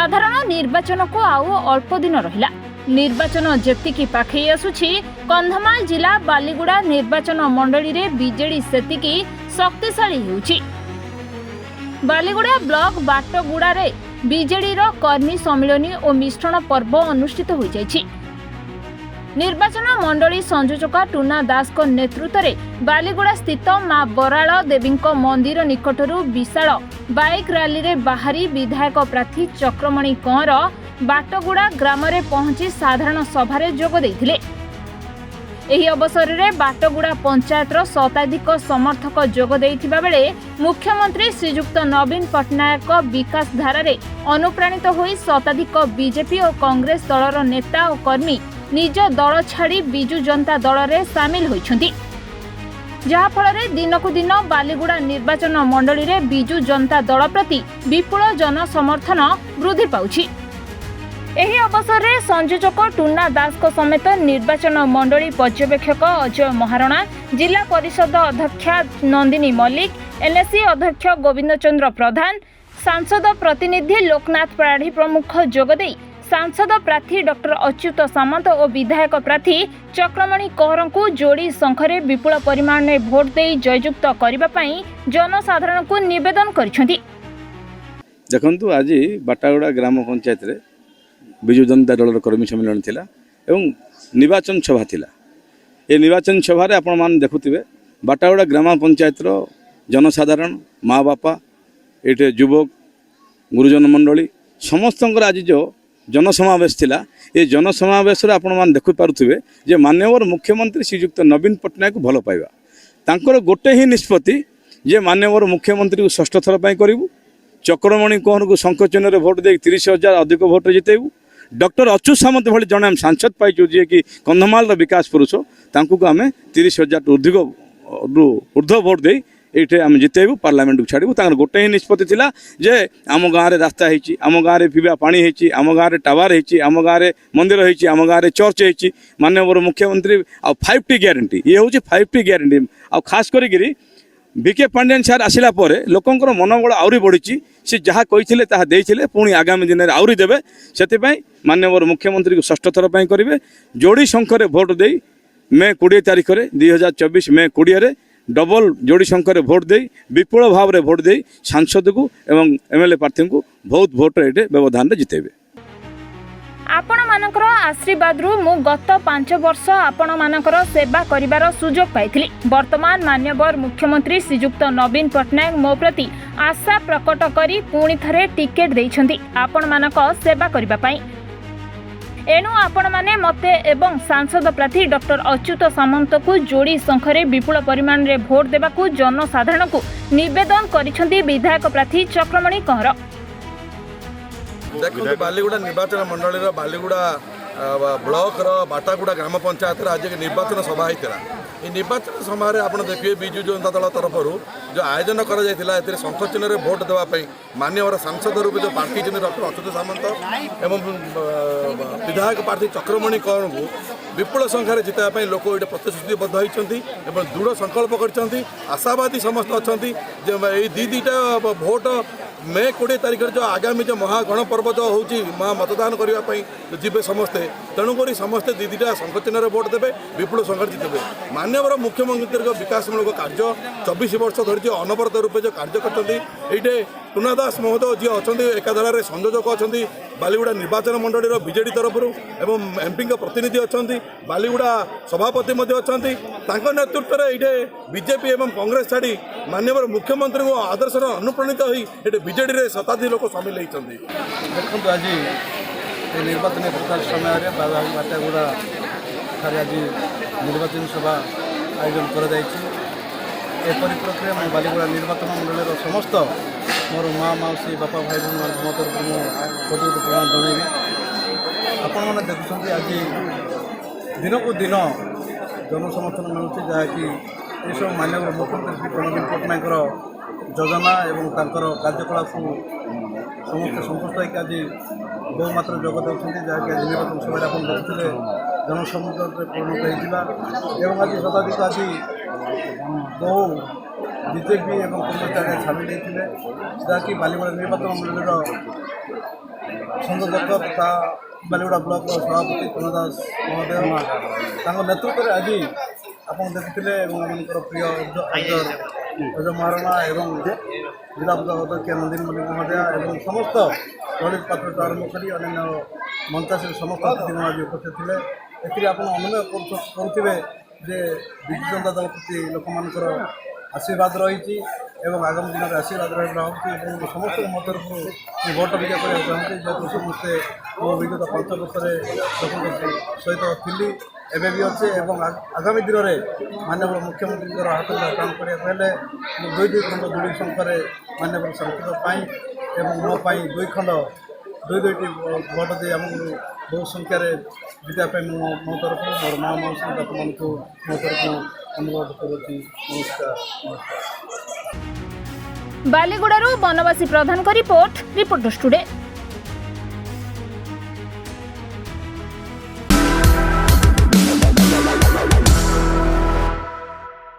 साधारण निर्वाचन को आउ अल्प दिन रहिला। निर्वाचन जेतिकी पाखई आसुछि कंधमाल जिला बालीगुड़ा निर्वाचन मंडली रे बीजेडी सेतिकी शक्तिशाली होउछि। बालीगुड़ा ब्लॉक बाटगुड़ा रे बीजेडी रो कर्मी सम्मेलन और मिश्रण पर्व अनुष्ठित हो जाइछि। निर्वाचन मंडली संयोजक टूना दास को नेतृत्व में बालीगुड़ा स्थित मां बराल देवी मंदिर निकटरू विशाल बाइक रैली रे बाहरी विधायक प्रार्थी चक्रमणि कंवर बाटगुड़ा ग्राम रे पहुंची साधारण सभा रे जोग देइथिले। एही अवसर में बाटगुड़ा पंचायतर शताधिक समर्थक जोग देइथिबा बेले मुख्यमंत्री श्रीयुक्त नवीन पट्टनायक विकास धारा रे अनुप्राणित होई शताधिक बीजेपी और कांग्रेस दलर नेता और कर्मी निज दल छाड़ी बिजु जनता दल रे सामिल होइछन्ति, जहा फल दिनकु दिन बालीगुड़ा निर्वाचन मंडली रे बिजु जनता दल प्रति विपुल जन समर्थन वृद्धि पाउछि। एही अवसर में संयोजक टूना दास को समेत निर्वाचन मंडली पर्यवेक्षक अजय महाराणा, जिला परिषद अध्यक्षा नंदिनी मल्लिक, एनएससी अध्यक्ष गोविंद चंद्र प्रधान, सांसद प्रतिनिधि लोकनाथ प्राढ़ी प्रमुख जोगदे सांसद प्रार्थी डॉक्टर अच्युत सामंत और विधायक प्रार्थी चक्रमणि कंवर को जोड़ी शंखरे विपुल परिमाण में भोट दे जययुक्त करने जनसाधारण को निवेदन करिसेंति। देखंतु आज बाटागुड़ा ग्राम पंचायत रे बिजु जनता दल कर्मी सम्मेलन थिला एवं निर्वाचन सभा थिला। ए निर्वाचन सभा रे आपण मान देखुथिबे बाटागुड़ा ग्राम पंचायत रो जनसाधारण माँ बापा एटे युवक गुरुजन मंडली समस्तंकर आज जो जनसमावेश थिला। ये जनसमावेश आपण मान देखि पारुथिबे जे माननीय मुख्यमंत्री श्रीयुक्त नवीन पट्टनायक को भल पाइबा तांकर गोटे ही निष्पत्ति जे माननीय मुख्यमंत्री को षष्ठ थर पई करिवु, चक्रमणि कंवर को संकोचन रे भोट दे 30,000 अधिक भोट जितेबु, डॉक्टर अच्युत सामंत भली जने सांसद पाइछु जे कि कंधमाल विकास पुरुष तांकु को आमे 30,000 ऊर्ध्व भोट दे ये आम जितेबू पार्लियामेंट को छाड़ू। गोटे ही निष्पत्ति थिला जे आम गाँव में रास्ता होती, आम गाँव में पीवा पानी होती, आम गाँव में टावर होती, आम गाँव में मंदिर होती, आम गाँव में चर्च होती, माननीय मुख्यमंत्री आ 5T ग्यारंटी ये हूँ 5T ग्यारंटी आ खास करी बीके पांडियन सार आसिला परे लोकंकर मनोबल आउरी बढ़ी सी जहाँ कही पुणी आगामी दिन में आउरी देवे से माननीय मुख्यमंत्री को षष्ठ थर पर करेंगे। जोड़ी संख्यार भोट दे मे 20 तारीख में 2024 मे 20 डबल जोड़ी संख्यार भोट दे विपुल भाव में भोट दे सांसद को एवं एमएलए प्रार्थी को बहुत भोट ये व्यवधान जितेबे। आपण मानकर आशीर्वाद रु मु गत 5 वर्ष आपण मानकर सेवा करिवार सुजोग पाइथिली। वर्तमान मान्यवर मुख्यमंत्री श्रीयुक्त नवीन पट्टनायक मो प्रति आशा प्रकट करी पुणी थरे टिकेट देइछन्ति आपण मानक सेवा करिबा पई। एणु आपण माने मते एवं सांसद प्रार्थी डॉक्टर अच्युत सामंत को जोड़ी संख्यारे विपुल परिमाण रे भोट देबाकू जनसाधारण को निवेदन करिसेंति विधायक प्रार्थी चक्रमणि कंवर। देखो बालीगुड़ा निर्वाचन मंडली बालीगुड़ा ब्लॉक बाटागुड़ा ग्राम पंचायत आज निर्वाचन सभा होता। ये निर्वाचन सभा आप देखिए बिजु जनता दल तरफ जो आयोजन कर शंख चिन्ह में भोट देवाई माननीय सांसद रूप जो प्रार्थी डॉक्टर अच्युत सामंत एवं विधायक प्रार्थी चक्रमणि कंवर को विपुल संख्यार जितवाई लोक ये प्रतिश्रुतिबद्ध होती दृढ़ संकल्प कर आशावादी समस्त अच्छा दुईटा भोट मे 20 तारीख जो आगामी जो महागण पर्व जो होची मतदान करने जीवे समस्ते तेणुक समस्ते दीटा संकचिन्ह भोट देवे विपुल संख्या जितबे। माननीय मुख्यमंत्री विकासमूलक कार्य 24 वर्ष धरी अनवरत रूपे जो कार्य करते टूना दास महोदय जी अच्छा एकाधारे संयोजक अच्छा बालीगुड़ा निर्वाचन मंडली बीजेडी तरफ एवं एमपी प्रतिनिधि अच्छा बालीगुड़ा सभापति अच्छा नेतृत्व में ये बीजेपी एवं कांग्रेस छाड़ी माननीय मुख्यमंत्री को आदर्श अनुप्राणित होते बीजेडी रे शताब्दी लोक सामिल होती। देखो आज निर्वाचन प्रचार समय बाटागुड़ा आज निर्वाचन सभा आयोजन कर परिप्रेक्षी में बालीगुड़ा निर्वाचन मंडल समस्त मोर माँ मौसी बापा भाई भूमि मो तरफ मुझे प्रणाम जनइबी। आपण मैंने देखुं आज दिन को दिन जनसमर्थन मिलूँ जहाँकि ये सब माननीय मुख्यमंत्री नवीन पट्टनायक योजना एवं कार्यकलाप को समस्त संतुष्ट होकर आज बहुमात्र जोग देते जहाँकि आज निर्वाचन सभा आप देखुले जनसमर्थन परिणत होता एवं आज शताधिक आज बहु बीजेपी और कांग्रेस सामिल होते जहाँकि बालीगुड़ा निर्वाचन मंडल ସଂଯୋଜକ ତଥା ବାଲିଗୁଡ଼ା ବ୍ଲକର ସଭାପତି କୁଣ ଦାସ ମହୋଦୟ ତାଙ୍କ ନେତୃତ୍ୱରେ ଆଜି ଆପଣ ଦେଖିଥିଲେ ଏବଂ ଆପଣଙ୍କର ପ୍ରିୟ ଅଜୟ ମହାରଣା ଏବଂ ଜିଲ୍ଲା ଅଧ୍ୟକ୍ଷ ନନ୍ଦିନୀ ମଲ୍ଲିକ ମହୋଦୟ ଏବଂ ସମସ୍ତ ଲଳିତ ପାତ୍ରଠୁ ଆରମ୍ଭ କରି ଅନ୍ୟାନ୍ୟ ମଞ୍ଚାସୀନ ସମସ୍ତ ଅତିଥିଗଣ ଆଜି ଉପସ୍ଥିତ ଥିଲେ। ଏଥିରେ ଆପଣ ଅନୁଭବ କରୁଥିବେ ଯେ ବିଜୁ ଜନତା ଦଳ ପ୍ରତି ଲୋକମାନଙ୍କର ଆଶୀର୍ବାଦ ରହିଛି ଏବଂ ଆଗାମୀ ଦିନରେ ଆଶୀର୍ବାଦ ରହିବା ହେଉଛି ଏବଂ ସମସ୍ତଙ୍କ ମୋ ତରଫରୁ ଭୋଟ ବିଜୟ କରିବାକୁ ଚାହୁଁଛି। ଯେହେତୁ ସମସ୍ତେ ମୋ ବିଗତ 5 ବର୍ଷରେ ଲୋକଙ୍କ ସହିତ ଥିଲି ଏବେ ବି ଅଛି ଏବଂ ଆଗାମୀ ଦିନରେ ମାନ୍ୟବର ମୁଖ୍ୟମନ୍ତ୍ରୀଙ୍କର ହାତ କାମ କରିବାକୁ ହେଲେ ମୁଁ 2 ଖଣ୍ଡ ଯୋଡ଼ି ସଂଖ୍ୟାରେ ମାନ୍ୟବର ସାଂସଦ ପାଇଁ ଏବଂ ମୋ ପାଇଁ 2 ଖଣ୍ଡ 2ଟି ଭୋଟ ଦେଇ ଆମକୁ ବହୁ ସଂଖ୍ୟାରେ ଜିତିବା ପାଇଁ ମୁଁ ମୋ ତରଫରୁ ମୋର ମା ମାଉସୀ ଲୋକମାନଙ୍କୁ ମୋ ତରଫରୁ ଅନୁରୋଧ କରୁଛି। ନମସ୍କାର। ବାଲିଗୁଡାରୁ ବନବାସୀ ପ୍ରଧାନଙ୍କ ରିପୋର୍ଟ ରିପୋର୍ଟର୍ସ ଟୁଡେ।